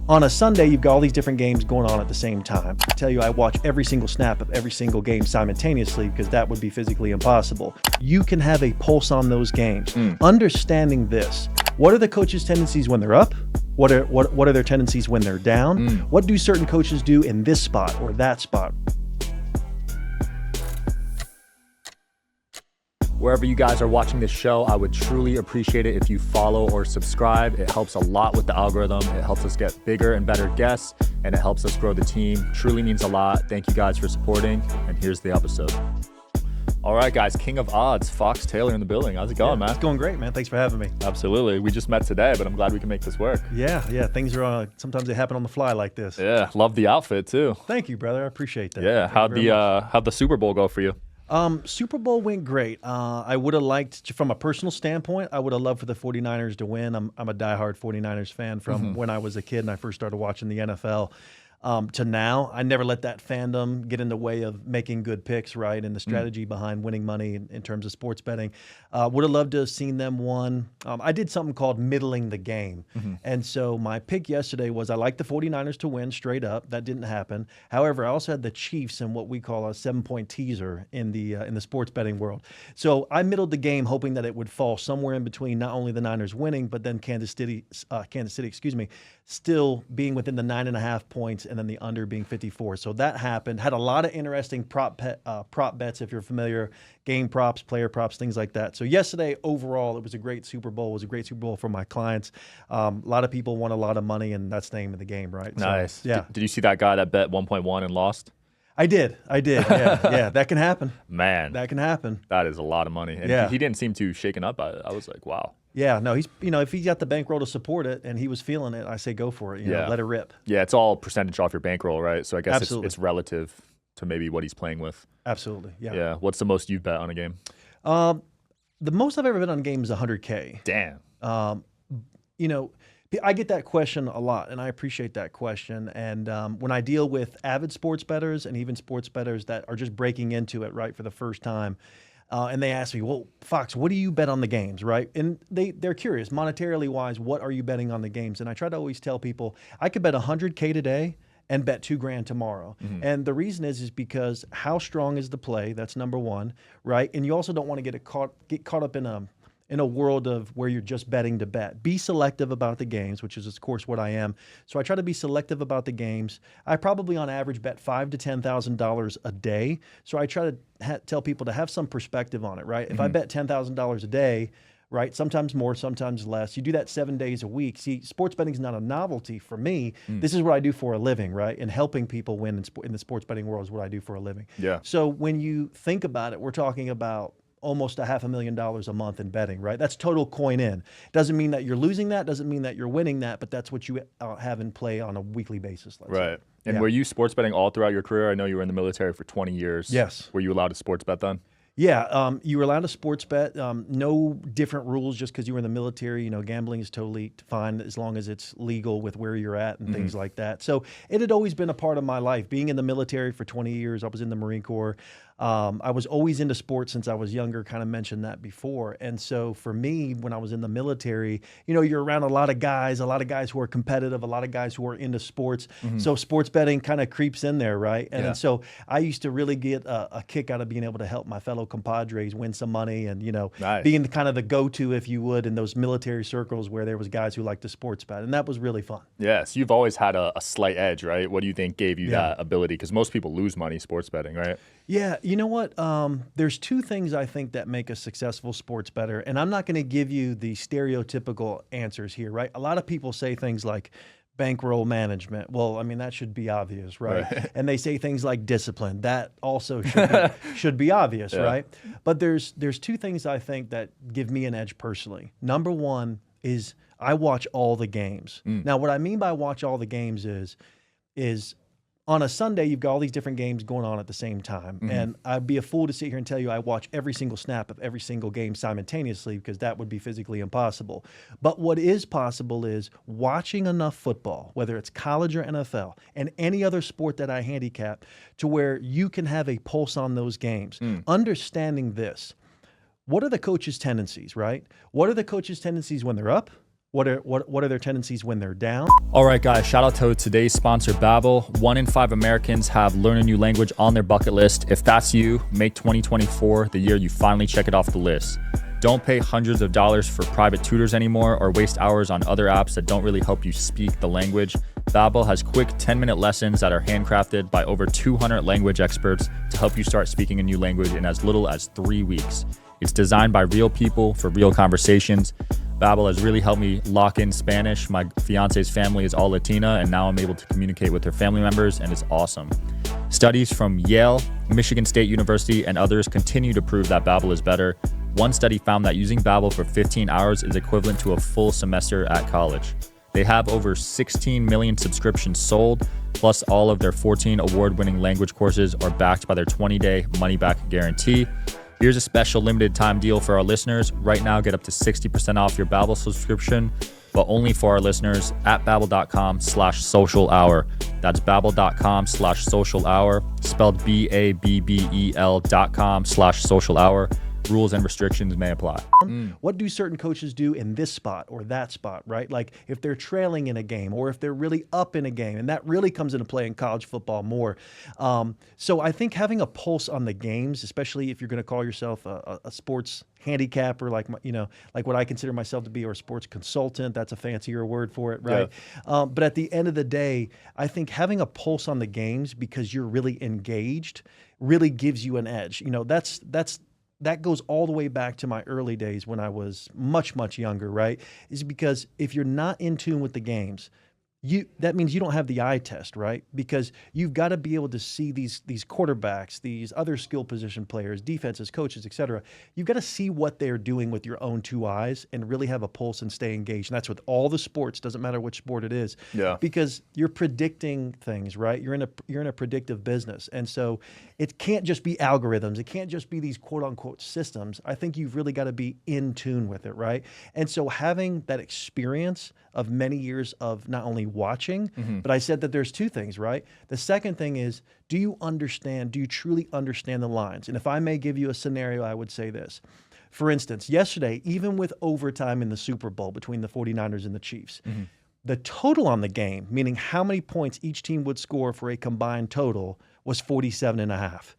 On a Sunday, you've got all these different games going on at the same time. I tell you, I watch every single snap of every single game simultaneously because that would be physically impossible. You can have a pulse on those games. Understanding this, what are the coaches' tendencies when they're up? What are their tendencies when they're down? What do certain coaches do in this spot or that spot? Wherever you guys are watching this show, I would truly appreciate it if you follow or subscribe. It helps a lot with the algorithm. It helps us get bigger and better guests, and it helps us grow the team. Truly means a lot. Thank you guys for supporting, and here's the episode. All right, guys, King of Odds, Fox Taylor in the building. How's it going, man? It's going great, man. Thanks for having me. Absolutely. We just met today, but I'm glad we can make this work. Yeah. Things are sometimes they happen on the fly like this. Yeah, love the outfit too. Thank you, brother. I appreciate that. Yeah, how'd the Super Bowl go for you? Super Bowl went great. I would have liked, from a personal standpoint, I would have loved for the 49ers to win. I'm a diehard 49ers fan from when I was a kid and I first started watching the NFL. To now, I never let that fandom get in the way of making good picks, right? And the strategy behind winning money in terms of sports betting. Would have loved to have seen them won. I did something called middling the game. And so my pick yesterday was I like the 49ers to win straight up. That didn't happen. However, I also had the Chiefs in what we call a 7-point teaser in the sports betting world. So I middled the game hoping that it would fall somewhere in between not only the Niners winning, but then Kansas City, still being within the 9.5 points and then the under being 54. So that happened. Had a lot of interesting prop bets, if you're familiar, game props, player props, things like that. So yesterday, overall, it was a great Super Bowl. It was a great Super Bowl for my clients. A lot of people won a lot of money, and that's the name of the game, right? Nice. So, yeah. Did you see that guy that bet 1.1 and lost? I did. Yeah. That can happen. Man. That can happen. That is a lot of money. And he didn't seem too shaken up by it. I was like, wow. Yeah, no, he's if he's got the bankroll to support it and he was feeling it, I say go for it. You know, let it rip. Yeah, it's all percentage off your bankroll, right? So I guess Absolutely. it's relative to maybe what he's playing with. Absolutely. Yeah. Yeah. What's the most you've bet on a game? The most I've ever bet on a game is $100K. Damn. I get that question a lot, and I appreciate that question. And when I deal with avid sports bettors and even sports bettors that are just breaking into it, right, for the first time, and they ask me, well, Fox, what do you bet on the games, right? And they're curious, monetarily wise, what are you betting on the games? And I try to always tell people, I could bet $100K today and bet $2,000 tomorrow. And the reason is because how strong is the play? That's number one, right? And you also don't want to get caught up in a world of where you're just betting to bet. Be selective about the games, which is, of course, what I am. So I try to be selective about the games. I probably, on average, bet $5,000 to $10,000 a day. So I try to tell people to have some perspective on it, right? If I bet $10,000 a day, right, sometimes more, sometimes less. You do that 7 days a week. See, sports betting is not a novelty for me. This is what I do for a living, right? And helping people win in the sports betting world is what I do for a living. Yeah. So when you think about it, we're talking about almost $500,000 a month in betting, right? That's total coin in. Doesn't mean that you're losing that, doesn't mean that you're winning that, but that's what you have in play on a weekly basis. Right. And were you sports betting all throughout your career? I know you were in the military for 20 years. Yes. Were you allowed to sports bet then? Yeah, you were allowed to sports bet. No different rules just because you were in the military. Gambling is totally fine as long as it's legal with where you're at and things like that. So it had always been a part of my life. Being in the military for 20 years, I was in the Marine Corps. I was always into sports since I was younger, kind of mentioned that before. And so for me, when I was in the military, you're around a lot of guys who are competitive, a lot of guys who are into sports. So sports betting kind of creeps in there, right? And so I used to really get a kick out of being able to help my fellow compadres win some money and, Nice. being the kind of the go-to, if you would, in those military circles where there was guys who liked to sports bet. And that was really fun. Yes, you've always had a slight edge, right? What do you think gave you that ability? Because most people lose money sports betting, right? Yeah, you know what? There's two things I think that make a successful sports bettor, and I'm not going to give you the stereotypical answers here, right? A lot of people say things like bankroll management. Well, I mean, that should be obvious, right? And they say things like discipline. That also should be obvious, right? But there's two things I think that give me an edge personally. Number one is I watch all the games. Now, what I mean by watch all the games is on a Sunday, you've got all these different games going on at the same time. And I'd be a fool to sit here and tell you I watch every single snap of every single game simultaneously because that would be physically impossible. But what is possible is watching enough football, whether it's college or NFL, and any other sport that I handicap, to where you can have a pulse on those games. Understanding this. What are the coaches' tendencies, right? What are the coaches' tendencies when they're up? What are their tendencies when they're down? All right, guys, shout out to today's sponsor, Babbel. 1 in 5 Americans have learn a new language on their bucket list. If that's you, make 2024 the year you finally check it off the list. Don't pay hundreds of dollars for private tutors anymore or waste hours on other apps that don't really help you speak the language. Babbel has quick 10-minute lessons that are handcrafted by over 200 language experts to help you start speaking a new language in as little as 3 weeks. It's designed by real people for real conversations. Babbel has really helped me lock in Spanish. My fiance's family is all Latina, and now I'm able to communicate with her family members, and it's awesome. Studies from Yale, Michigan State University, and others continue to prove that Babbel is better. One study found that using Babbel for 15 hours is equivalent to a full semester at college. They have over 16 million subscriptions sold, plus all of their 14 award-winning language courses are backed by their 20-day money-back guarantee. Here's a special limited time deal for our listeners. Right now, get up to 60% off your Babbel subscription, but only for our listeners at babbel.com/social hour. That's babbel.com/social hour, spelled BABBEL.com/social hour. Rules and restrictions may apply. What do certain coaches do in this spot or that spot, right? Like if they're trailing in a game or if they're really up in a game, and that really comes into play in college football more. So I think having a pulse on the games, especially if you're going to call yourself a sports handicapper, like what I consider myself to be, or a sports consultant, that's a fancier word for it, right? Yeah. But at the end of the day, I think having a pulse on the games because you're really engaged really gives you an edge. That goes all the way back to my early days when I was much, much younger, right? Is because if you're not in tune with the games, that means you don't have the eye test, right? Because you've got to be able to see these quarterbacks, these other skill position players, defenses, coaches, et cetera. You've got to see what they're doing with your own two eyes and really have a pulse and stay engaged. And that's with all the sports, doesn't matter which sport it is. Yeah. Because you're predicting things, right? You're in a predictive business. And so it can't just be algorithms. It can't just be these quote unquote systems. I think you've really got to be in tune with it, right? And so having that experience of many years of not only watching, but I said that there's two things, right? The second thing is, do you truly understand the lines? And if I may give you a scenario, I would say this. For instance, yesterday, even with overtime in the Super Bowl between the 49ers and the Chiefs, the total on the game, meaning how many points each team would score for a combined total, was 47.5.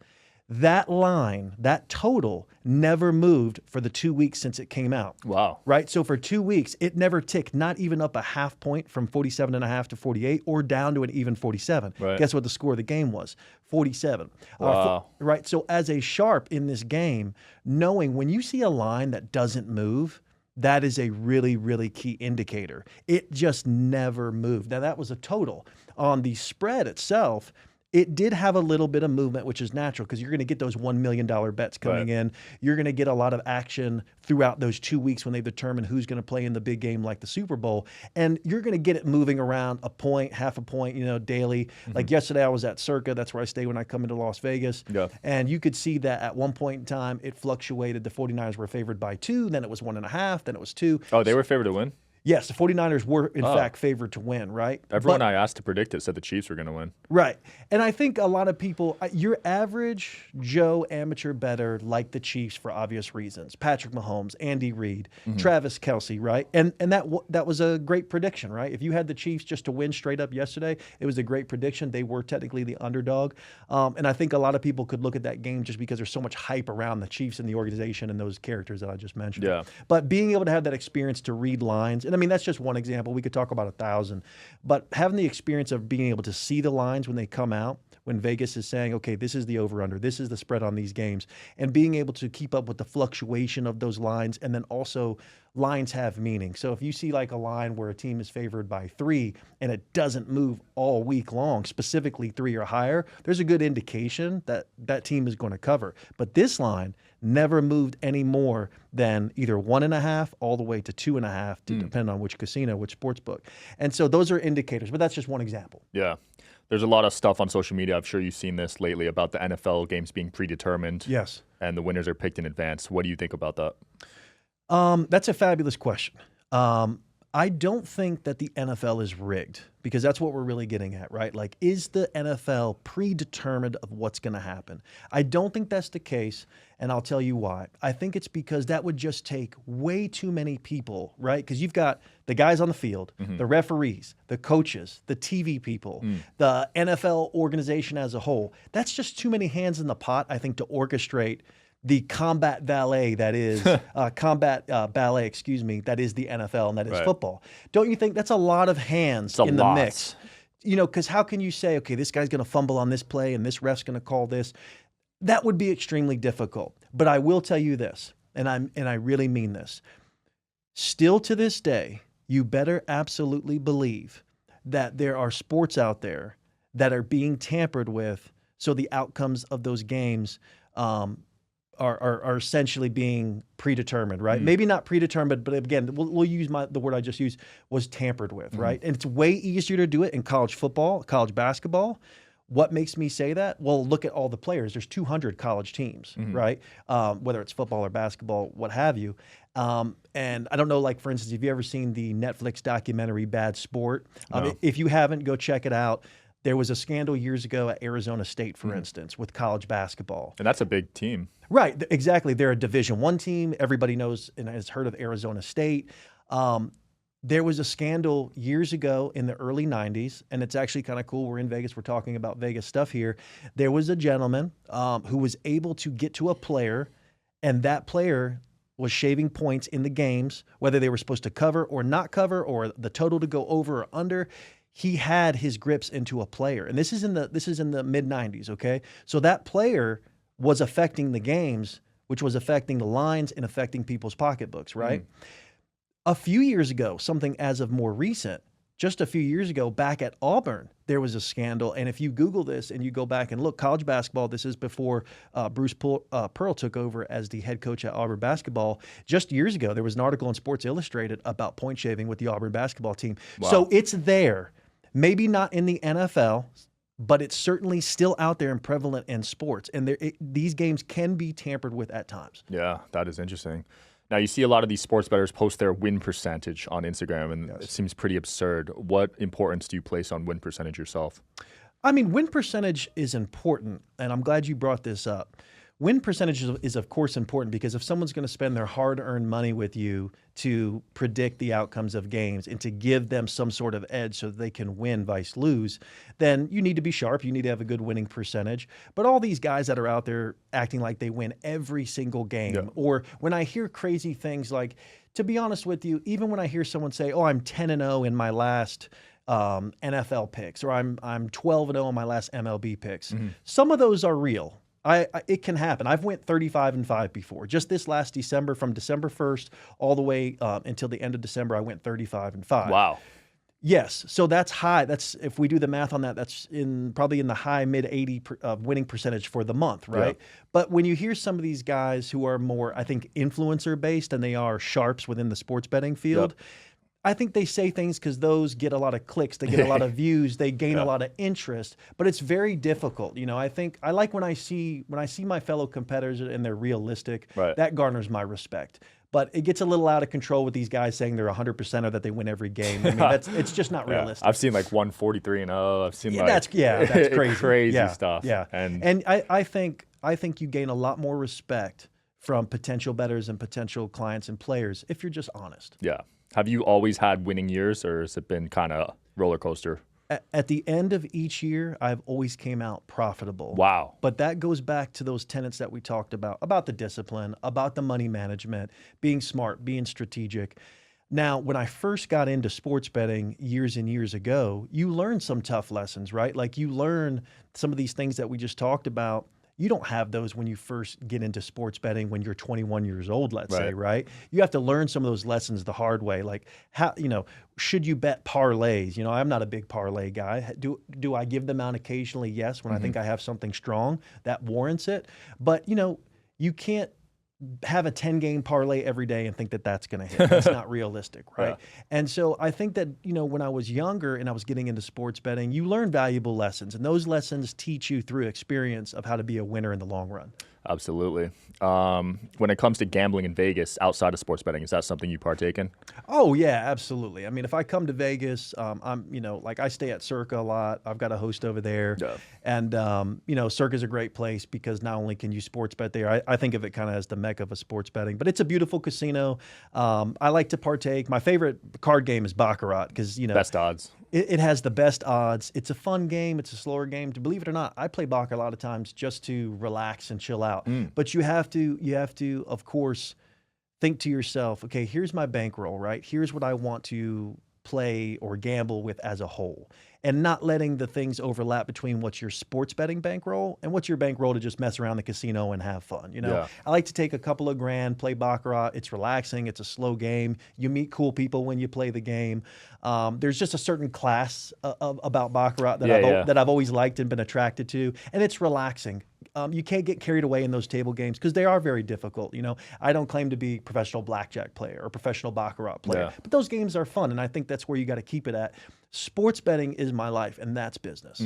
That line, that total, never moved for the 2 weeks since it came out. Wow. Right? So for 2 weeks, it never ticked, not even up a half point from 47.5 to 48 or down to an even 47. Right. Guess what the score of the game was? 47. Wow. Right? So as a sharp in this game, knowing when you see a line that doesn't move, that is a really, really key indicator. It just never moved. Now, that was a total. On the spread itself, it did have a little bit of movement, which is natural because you're going to get those $1 million bets coming in. You're going to get a lot of action throughout those 2 weeks when they determine who's going to play in the big game like the Super Bowl. And you're going to get it moving around a point, half a point, daily. Like yesterday, I was at Circa. That's where I stay when I come into Las Vegas. Yeah. And you could see that at one point in time, it fluctuated. The 49ers were favored by 2, then it was 1.5, then it was 2. Oh, they were favored to win? Yes, the 49ers were, in fact, favored to win, right? Everyone I asked to predict it said the Chiefs were going to win. Right. And I think a lot of people, your average Joe amateur bettor like the Chiefs for obvious reasons. Patrick Mahomes, Andy Reid, Travis Kelce, right? And that was a great prediction, right? If you had the Chiefs just to win straight up yesterday, it was a great prediction. They were technically the underdog. And I think a lot of people could look at that game just because there's so much hype around the Chiefs and the organization and those characters that I just mentioned. Yeah. But being able to have that experience to read lines, and I mean, that's just one example. We could talk about 1,000. But having the experience of being able to see the lines when they come out, when Vegas is saying, okay, this is the over-under, this is the spread on these games, and being able to keep up with the fluctuation of those lines, and then also lines have meaning. So if you see like a line where a team is favored by 3 and it doesn't move all week long, specifically 3 or higher, there's a good indication that that team is going to cover. But this line never moved any more than either 1.5 all the way to 2.5, depending on which casino, which sports book. And so those are indicators, but that's just one example. Yeah. There's a lot of stuff on social media. I'm sure you've seen this lately about the NFL games being predetermined. Yes. And the winners are picked in advance. What do you think about that? That's a fabulous question. I don't think that the NFL is rigged, because that's what we're really getting at, right? Like, is the NFL predetermined of what's going to happen? I don't think that's the case, and I'll tell you why. I think it's because that would just take way too many people, right? Because you've got the guys on the field, the referees, the coaches, the TV people, the NFL organization as a whole. That's just too many hands in the pot, I think, to orchestrate the combat ballet that is ballet, excuse me, that is the NFL and that is football. Don't you think that's a lot of hands in the mix? You know, because how can you say, okay, this guy's going to fumble on this play and this ref's going to call this? That would be extremely difficult. But I will tell you this, and I really mean this. Still to this day, you better absolutely believe that there are sports out there that are being tampered with, so the outcomes of those games are essentially being predetermined, right? Maybe not predetermined, but again, we'll use the word I just used, was tampered with, right? And it's way easier to do it in college football, college basketball. What makes me say that? Well, look at all the players. There's 200 college teams, right? Whether it's football or basketball, what have you. And I don't know, like, for instance, have you ever seen the Netflix documentary Bad Sport? No. If you haven't, go check it out. There was a scandal years ago at Arizona State, for instance, with college basketball. And that's a big team. Right, exactly. They're a Division I team. Everybody knows and has heard of Arizona State. There was a scandal years ago in the early 90s, and it's actually kind of cool. We're in Vegas. We're talking about Vegas stuff here. There was a gentleman who was able to get to a player, and that player was shaving points in the games, whether they were supposed to cover or not cover, or the total to go over or under. He had his grips into a player, and this is in the mid 90s. Okay, so that player was affecting the games, which was affecting the lines and affecting people's pocketbooks. Right. A few years ago, something as of more recent, just a few years ago, back at Auburn, there was a scandal. And if you Google this and you go back and look, college basketball, this is before Bruce Pearl took over as the head coach at Auburn basketball. Just years ago, there was an article in Sports Illustrated about point shaving with the Auburn basketball team. Wow. So it's there. Maybe not in the NFL, but it's certainly still out there and prevalent in sports. And these games can be tampered with at times. Yeah, that is interesting. Now, you see a lot of these sports bettors post their win percentage on Instagram, and it seems pretty absurd. What importance do you place on win percentage yourself? I mean, win percentage is important, and I'm glad you brought this up. Win percentage is, of course, important, because if someone's going to spend their hard-earned money with you to predict the outcomes of games and to give them some sort of edge so that they can win, vice lose, then you need to be sharp. You need to have a good winning percentage. But all these guys that are out there acting like they win every single game, or when I hear crazy things like, to be honest with you, even when I hear someone say, oh, I'm 10-0 in my last NFL picks, or I'm 12-0 in my last MLB picks, some of those are real. It can happen. I've went 35-5 before. Just this last December, from December 1st all the way until the end of December, I went 35-5. Wow. Yes. So that's high. That's, if we do the math on that, that's probably in the high mid 80 winning percentage for the month, right? Yeah. But when you hear some of these guys who are more, I think, influencer based, and they are sharps within the sports betting field, I think they say things because those get a lot of clicks, they get a lot of views, they gain a lot of interest, but it's very difficult. You know, I think I like when I see my fellow competitors and they're realistic, that garners my respect. But it gets a little out of control with these guys saying they're 100% or that they win every game. I mean, it's just not realistic. I've seen like 143-0. I've seen that's crazy, crazy stuff. Yeah, and I think you gain a lot more respect from potential bettors and potential clients and players if you're just honest. Yeah. Have you always had winning years, or has it been kind of roller coaster? At the end of each year, I've always came out profitable. Wow. But that goes back to those tenets that we talked about the discipline, about the money management, being smart, being strategic. Now, when I first got into sports betting years and years ago, you learn some tough lessons, right? Like, you learn some of these things that we just talked about. You don't have those when you first get into sports betting when you're 21 years old, let's say, right? You have to learn some of those lessons the hard way. Like, how, should you bet parlays? I'm not a big parlay guy. Do I give them out occasionally? Yes, when I think I have something strong that warrants it. But, you can't have a 10-game parlay every day and think that that's going to hit. That's not realistic, right? And so I think that, when I was younger and I was getting into sports betting, you learn valuable lessons, and those lessons teach you through experience of how to be a winner in the long run. Absolutely. When it comes to gambling in Vegas outside of sports betting, is that something you partake in? Oh yeah, absolutely. I mean, if I come to Vegas, I'm like I stay at Circa a lot. I've got a host over there, Yeah. and Circa is a great place because not only can you sports bet there, I think of it kind of as the mecca of a sports betting, but it's a beautiful casino. I like to partake. My favorite card game is Baccarat because Best odds. it has the best odds. It's a fun game. It's a slower game. To believe it or not, I play Baccarat a lot of times just to relax and chill out. But you have to, of course, think to yourself, okay, here's my bankroll, right? Here's what I want to play or gamble with as a whole, and not letting the things overlap between what's your sports betting bankroll and what's your bankroll to just mess around the casino and have fun. Yeah. I like to take a couple of grand, play Baccarat. It's relaxing. It's a slow game. You meet cool people when you play the game. There's just a certain class about Baccarat that I've always liked and been attracted to, and it's relaxing. You can't get carried away in those table games because they are very difficult. I don't claim to be a professional blackjack player or professional Baccarat player, but those games are fun, and I think that's where you got to keep it at. Sports betting is my life, and that's business.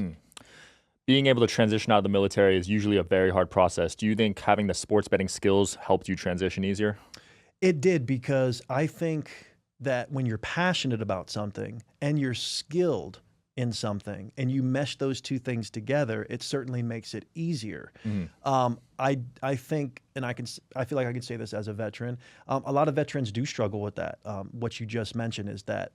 Being able to transition out of the military is usually a very hard process. Do you think having the sports betting skills helped you transition easier? It did, because I think that when you're passionate about something and you're skilled in something and you mesh those two things together, it certainly makes it easier. I think, and I feel like I can say this as a veteran, a lot of veterans do struggle with that. What you just mentioned is that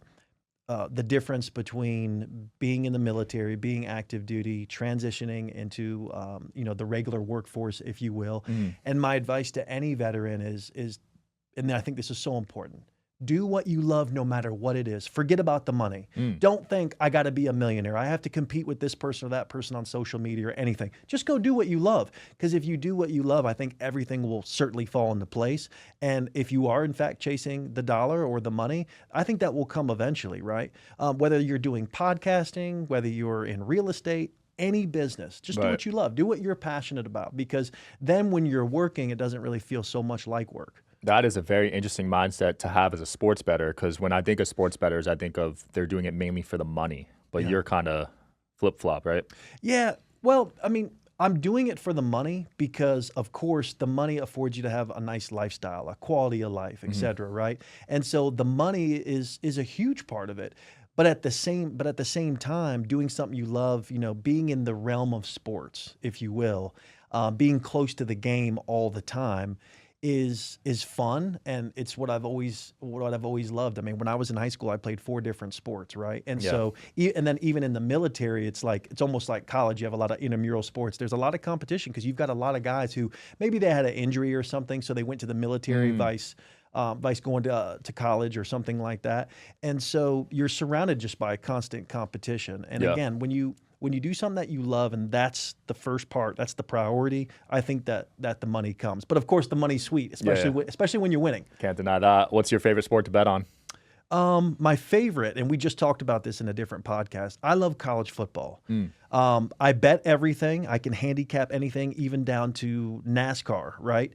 the difference between being in the military, being active duty, transitioning into the regular workforce, if you will. And my advice to any veteran is, and I think this is so important, do what you love no matter what it is. Forget about the money. Don't think I got to be a millionaire. I have to compete with this person or that person on social media or anything. Just go do what you love. Because if you do what you love, I think everything will certainly fall into place. And if you are in fact chasing the dollar or the money, I think that will come eventually, right? Whether you're doing podcasting, whether you're in real estate, any business, just do what you love. Do what you're passionate about, because then when you're working, it doesn't really feel so much like work. That is a very interesting mindset to have as a sports bettor, because when I think of sports bettors, I think of they're doing it mainly for the money, but you're kind of flip-flop, right? Yeah. Well, I mean, I'm doing it for the money because, of course, the money affords you to have a nice lifestyle, a quality of life, et cetera, right? And so the money is a huge part of it. But at the same time, doing something you love, being in the realm of sports, if you will, being close to the game all the time is fun, and it's what I've always loved. I mean, when I was in high school, I played 4 different sports, right? And so, and then even in the military, it's almost like college. You have a lot of intramural sports. There's a lot of competition because you've got a lot of guys who maybe they had an injury or something, so they went to the military vice going to college or something like that. And so you're surrounded just by constant competition. And again, when you do something that you love, and that's the first part, that's the priority, I think that the money comes. But of course, the money's sweet, especially when you're winning. Can't deny that. What's your favorite sport to bet on? My favorite, and we just talked about this in a different podcast, I love college football. I bet everything. I can handicap anything, even down to NASCAR, right?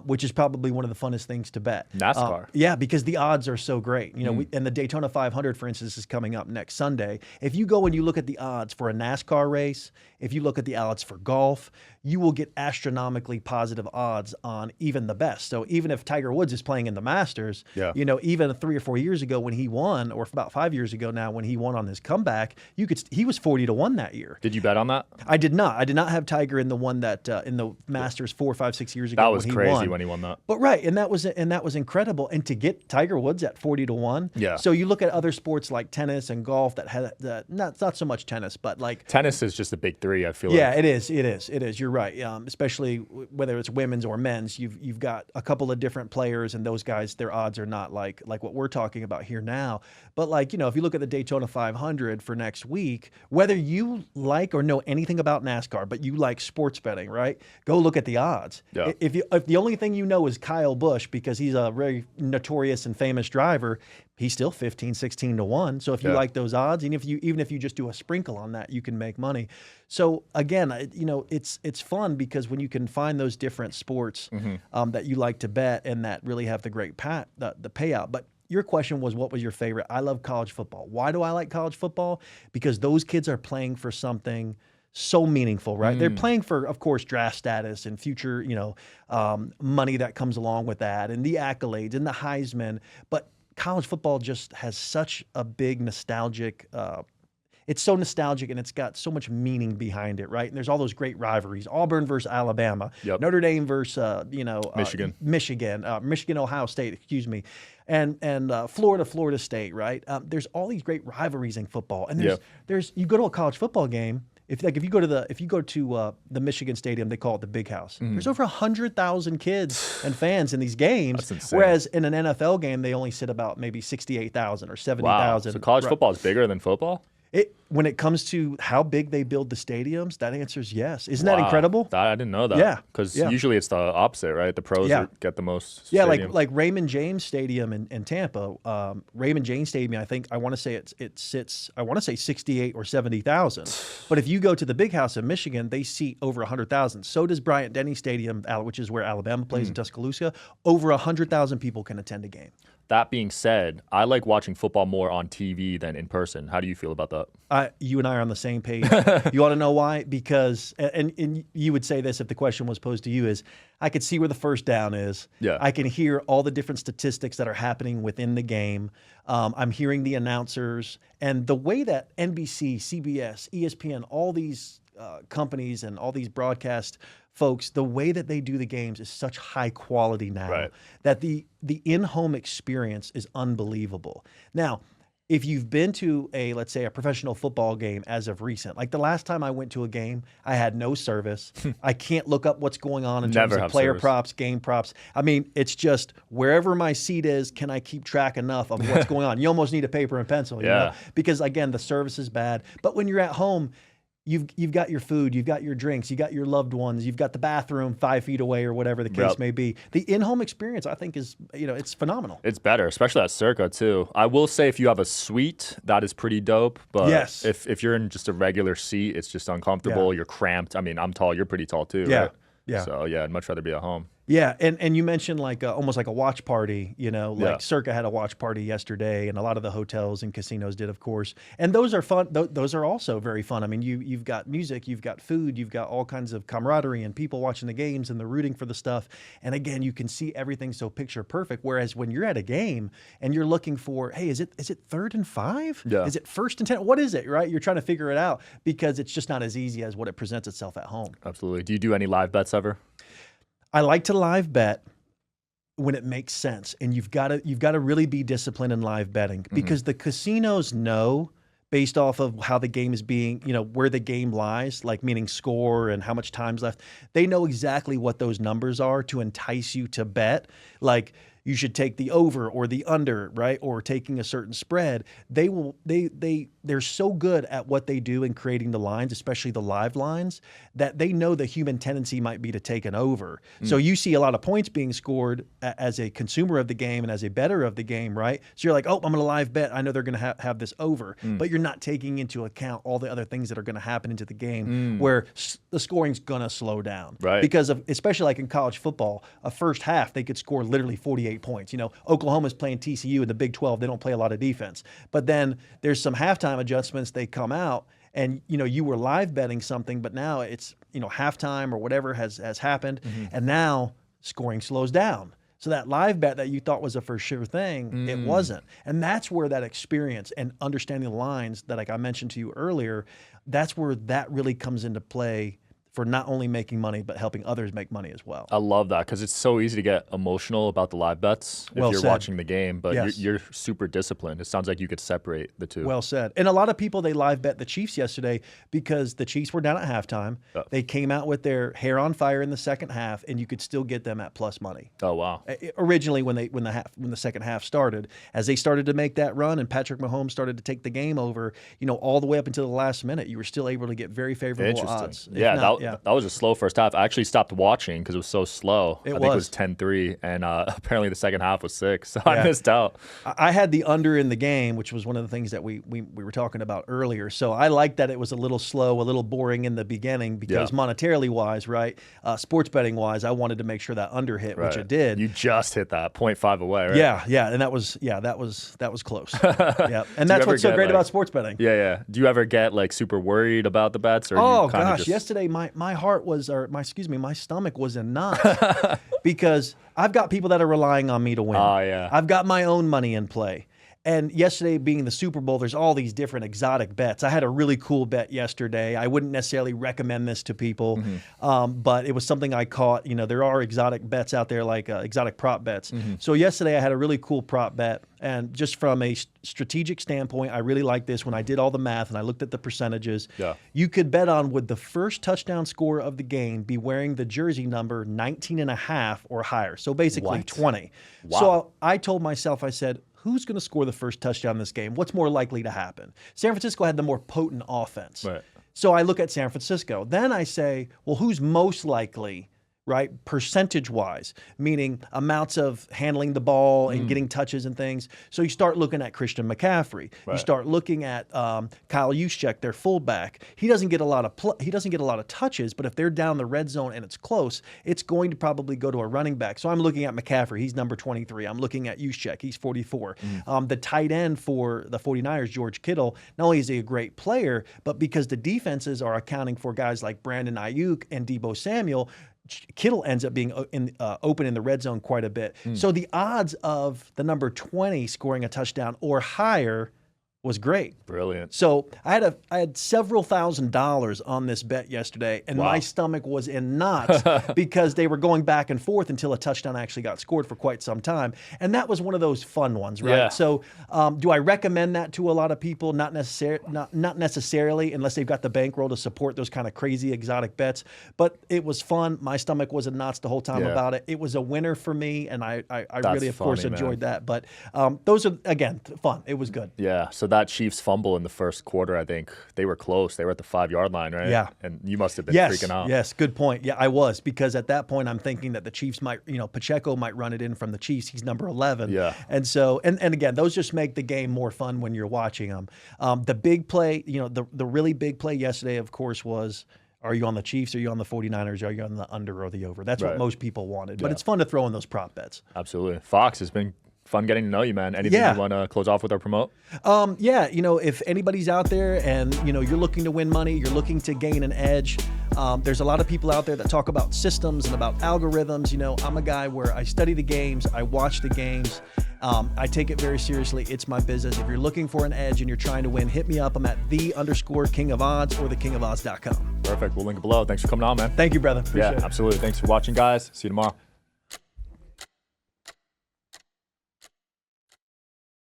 Which is probably one of the funnest things to bet. NASCAR? Yeah, because the odds are so great. And the Daytona 500, for instance, is coming up next Sunday. If you go and you look at the odds for a NASCAR race, if you look at the odds for golf, you will get astronomically positive odds on even the best. So even if Tiger Woods is playing in the Masters, even 3 or 4 years ago when he won, or about 5 years ago now when he won on his comeback, he was 40-1 that year. Did you bet on that? I did not. I did not have Tiger in the one that in the Masters 4, 5, 6 years ago. That was crazy when he won that. But and that was incredible. And to get Tiger Woods at 40-1. So you look at other sports like tennis and golf that had not so much tennis, but like tennis is just a big 3. I feel like. Yeah, it is. You're right. Especially whether it's women's or men's, you've got a couple of different players, and those guys, their odds are not like what we're talking about here now. But if you look at the Daytona 500 for next week, whether you like or know anything about NASCAR, but you like sports betting, right? Go look at the odds. Yeah. If the only thing you know is Kyle Busch because he's a very notorious and famous driver, he's still 15-16-1. So if you like those odds, and even if you just do a sprinkle on that, you can make money. So again, it's fun because when you can find those different sports that you like to bet and that really have the great the payout. But your question was, what was your favorite? I love college football. Why do I like college football? Because those kids are playing for something so meaningful, right? They're playing for, of course, draft status and future, money that comes along with that, and the accolades and the Heisman. But college football just has such a big nostalgic. It's so nostalgic, and it's got so much meaning behind it, right? And there's all those great rivalries: Auburn versus Alabama, Notre Dame versus Michigan, Ohio State, excuse me, and Florida State, right? There's all these great rivalries in football, and there's you go to a college football game. If you go to the Michigan Stadium, they call it the Big House. There's over 100,000 kids and fans in these games, whereas in an NFL game they only sit about maybe 68,000 or 70,000. Wow. So college football is bigger than football? When it comes to how big they build the stadiums, that answer is yes. Isn't that incredible? I didn't know that. Yeah. Because usually it's the opposite, right? The pros get the most stadium. Yeah, like Raymond James Stadium in Tampa. Raymond James Stadium, I want to say it sits 68 or 70,000. But if you go to the Big House in Michigan, they seat over 100,000. So does Bryant-Denny Stadium, which is where Alabama plays in Tuscaloosa. Over 100,000 people can attend a game. That being said, I like watching football more on TV than in person. How do you feel about that? You and I are on the same page. You want to know why? Because, and you would say this if the question was posed to you, is I could see where the first down is. Yeah. I can hear all the different statistics that are happening within the game. I'm hearing the announcers. And the way that NBC, CBS, ESPN, all these companies and all these broadcast folks, the way that they do the games is such high quality now that the in-home experience is unbelievable. Now, if you've been to let's say a professional football game as of recent, like the last time I went to a game, I had no service. I can't look up what's going on in terms of player props, game props. I mean, it's just wherever my seat is, can I keep track enough of what's going on? You almost need a paper and pencil, you know? Because again, the service is bad. But when you're at home, You've got your food, you've got your drinks, you got your loved ones, you've got the bathroom 5 feet away or whatever the case may be. The in-home experience, I think, is it's phenomenal. It's better, especially at Circa too. I will say if you have a suite, that is pretty dope. But if you're in just a regular seat, it's just uncomfortable. You're cramped. I mean, I'm tall. You're pretty tall too, right? Yeah. So I'd much rather be at home. Yeah, and you mentioned like almost like a watch party, like Circa had a watch party yesterday, and a lot of the hotels and casinos did, of course. And those are fun. Those are also very fun. I mean, you've got music, you've got food, you've got all kinds of camaraderie and people watching the games and the rooting for the stuff. And again, you can see everything so picture perfect. Whereas when you're at a game and you're looking for, hey, is it 3rd and 5? Yeah. Is it 1st and 10? What is it, right? You're trying to figure it out because it's just not as easy as what it presents itself at home. Absolutely. Do you do any live bets ever? I like to live bet when it makes sense, and you've got to really be disciplined in live betting because the casinos know based off of how the game is being, where the game lies, like meaning score and how much time's left. They know exactly what those numbers are to entice you to bet. Like you should take the over or the under, right? Or taking a certain spread. They're so good at what they do in creating the lines, especially the live lines, that they know the human tendency might be to take an over. So you see a lot of points being scored as a consumer of the game and as a bettor of the game, right? So you're like, oh, I'm going to live bet. I know they're going to have this over, but you're not taking into account all the other things that are going to happen into the game where the scoring's going to slow down. Right. Because of, especially like in college football, a first half, they could score literally 48 points. Oklahoma's playing TCU in the Big 12. They don't play a lot of defense. But then there's some halftime adjustments. They come out and, you were live betting something, but now it's, halftime or whatever has happened. And now scoring slows down. So that live bet that you thought was a for sure thing, it wasn't. And that's where that experience and understanding the lines that, like I mentioned to you earlier, that's where that really comes into play for not only making money, but helping others make money as well. I love that because it's so easy to get emotional about the live bets if you're watching the game, but you're super disciplined. It sounds like you could separate the two. Well said. And a lot of people, they live bet the Chiefs yesterday because the Chiefs were down at halftime. They came out with their hair on fire in the second half, and you could still get them at plus money. Oh, wow. Originally, when the second half started, as they started to make that run and Patrick Mahomes started to take the game over, all the way up until the last minute, you were still able to get very favorable odds. Yeah, Yeah. That was a slow first half. I actually stopped watching because it was so slow. I think it was 10-3, and apparently the second half was 6, so I missed out. I had the under in the game, which was one of the things that we were talking about earlier. So I liked that it was a little slow, a little boring in the beginning because monetarily wise, right, sports betting wise, I wanted to make sure that under hit, which it did. You just hit that 0.5 away, right? Yeah, and that was close. Yeah, and that's what's so great about sports betting. Yeah. Do you ever get like super worried about the bets? Or oh gosh, yesterday my heart was, my stomach was in knots because I've got people that are relying on me to win. Oh yeah. I've got my own money in play. And yesterday being the Super Bowl, there's all these different exotic bets. I had a really cool bet yesterday. I wouldn't necessarily recommend this to people, but it was something I caught. You know, there are exotic bets out there, like exotic prop bets. So yesterday I had a really cool prop bet. And just from a strategic standpoint, I really like this. When I did all the math and I looked at the percentages, you could bet on would the first touchdown scorer of the game be wearing the jersey number 19.5 or higher. So basically 20. Wow. So I told myself, I said, who's going to score the first touchdown in this game? What's more likely to happen? San Francisco had the more potent offense. Right. So I look at San Francisco. Then I say, well, who's most likely, right, percentage-wise, meaning amounts of handling the ball and getting touches and things. So you start looking at Christian McCaffrey. You start looking at Kyle Juszczyk, their fullback. He doesn't get a lot of touches, but if they're down the red zone and it's close, it's going to probably go to a running back. So I'm looking at McCaffrey. He's number 23. I'm looking at Juszczyk. He's 44. The tight end for the 49ers, George Kittle, not only is he a great player, but because the defenses are accounting for guys like Brandon Ayuk and Deebo Samuel, Kittle ends up being open in the red zone quite a bit. So the odds of the number 20 scoring a touchdown or higher was great. Brilliant. So I had several $1,000s on this bet yesterday, and my stomach was in knots because they were going back and forth until a touchdown actually got scored for quite some time. And that was one of those fun ones, right? Yeah. So do I recommend that to a lot of people? Not necessarily, unless they've got the bankroll to support those kind of crazy exotic bets. But it was fun. My stomach was in knots the whole time about it. It was a winner for me, and I really, of course, enjoyed that. But those are, again, fun. It was good. Yeah. So that Chiefs fumble in the first quarter, I think they were close. They were at the 5-yard line, right? Yeah. And you must have been freaking out. Yes, good point. Yeah, I was, because at that point I'm thinking that the Chiefs might, Pacheco might run it in from the Chiefs. He's number 11. Yeah. And so, and again, those just make the game more fun when you're watching them. The big play, the really big play yesterday, of course, was, are you on the Chiefs? Are you on the 49ers? Are you on the under or the over? That's what most people wanted. But it's fun to throw in those prop bets. Absolutely. Fox, has been fun getting to know you, man. Anything you want to close off with or promote? If anybody's out there and, you're looking to win money, you're looking to gain an edge, there's a lot of people out there that talk about systems and about algorithms. I'm a guy where I study the games, I watch the games, I take it very seriously. It's my business. If you're looking for an edge and you're trying to win, hit me up. I'm at @the_king of odds or thekingofodds.com. Perfect. We'll link it below. Thanks for coming on, man. Thank you, brother. Appreciate it. Absolutely. Thanks for watching, guys. See you tomorrow.